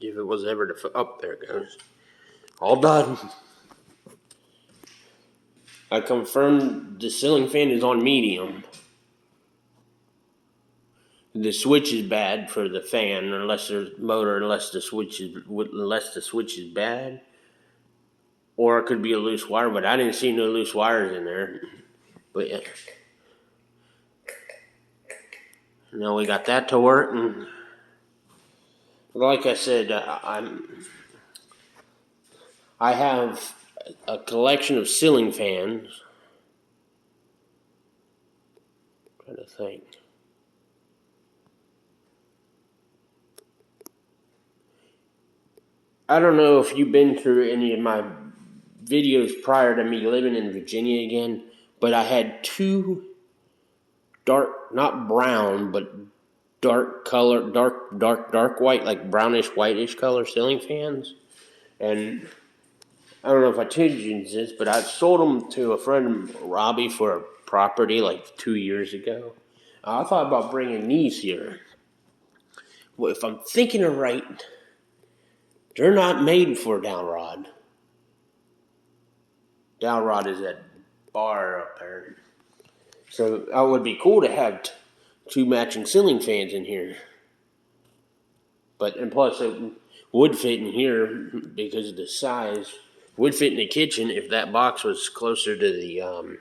If it was ever to... Up there it goes. All done. I confirmed the ceiling fan is on medium. The switch is bad for the fan, unless there's motor, unless the switch is bad. Or it could be a loose wire, but I didn't see no loose wires in there. But yeah. Now we got that to work, and like I said, I have a collection of ceiling fans. I'm trying to think. I don't know if you've been through any of my videos prior to me living in Virginia again, but I had two dark, not brown, but dark color, dark white, like brownish, whitish color ceiling fans. And I don't know if I told you this, but I sold them to a friend, Robbie, for a property like 2 years ago. I thought about bringing these here. Well, if I'm thinking of right, they're not made for dowel rod. Dowel rod is that bar up there. So it would be cool to have two matching ceiling fans in here. And plus it would fit in here because of the size. Would fit in the kitchen if that box was closer to the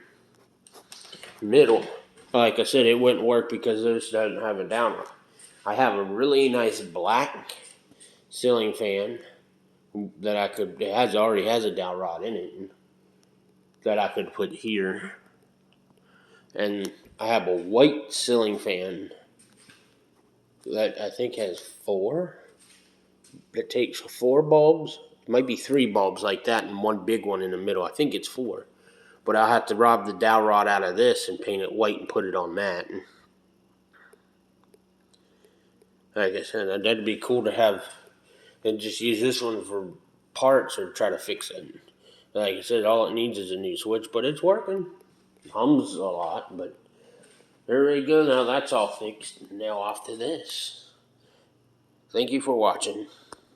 middle. Like I said, it wouldn't work because this doesn't have a dowel rod. I have a really nice black ceiling fan that already has a dowel rod in it that I could put here. And I have a white ceiling fan that I think has 4. It takes 4 bulbs. It might be 3 bulbs like that and one big one in the middle. I think it's 4. But I'll have to rob the dowel rod out of this and paint it white and put it on that. Like I said, that'd be cool to have, and just use this one for parts or try to fix it. Like I said, all it needs is a new switch, but it's working. It hums a lot, but there we go. Now that's all fixed. Now off to this. Thank you for watching.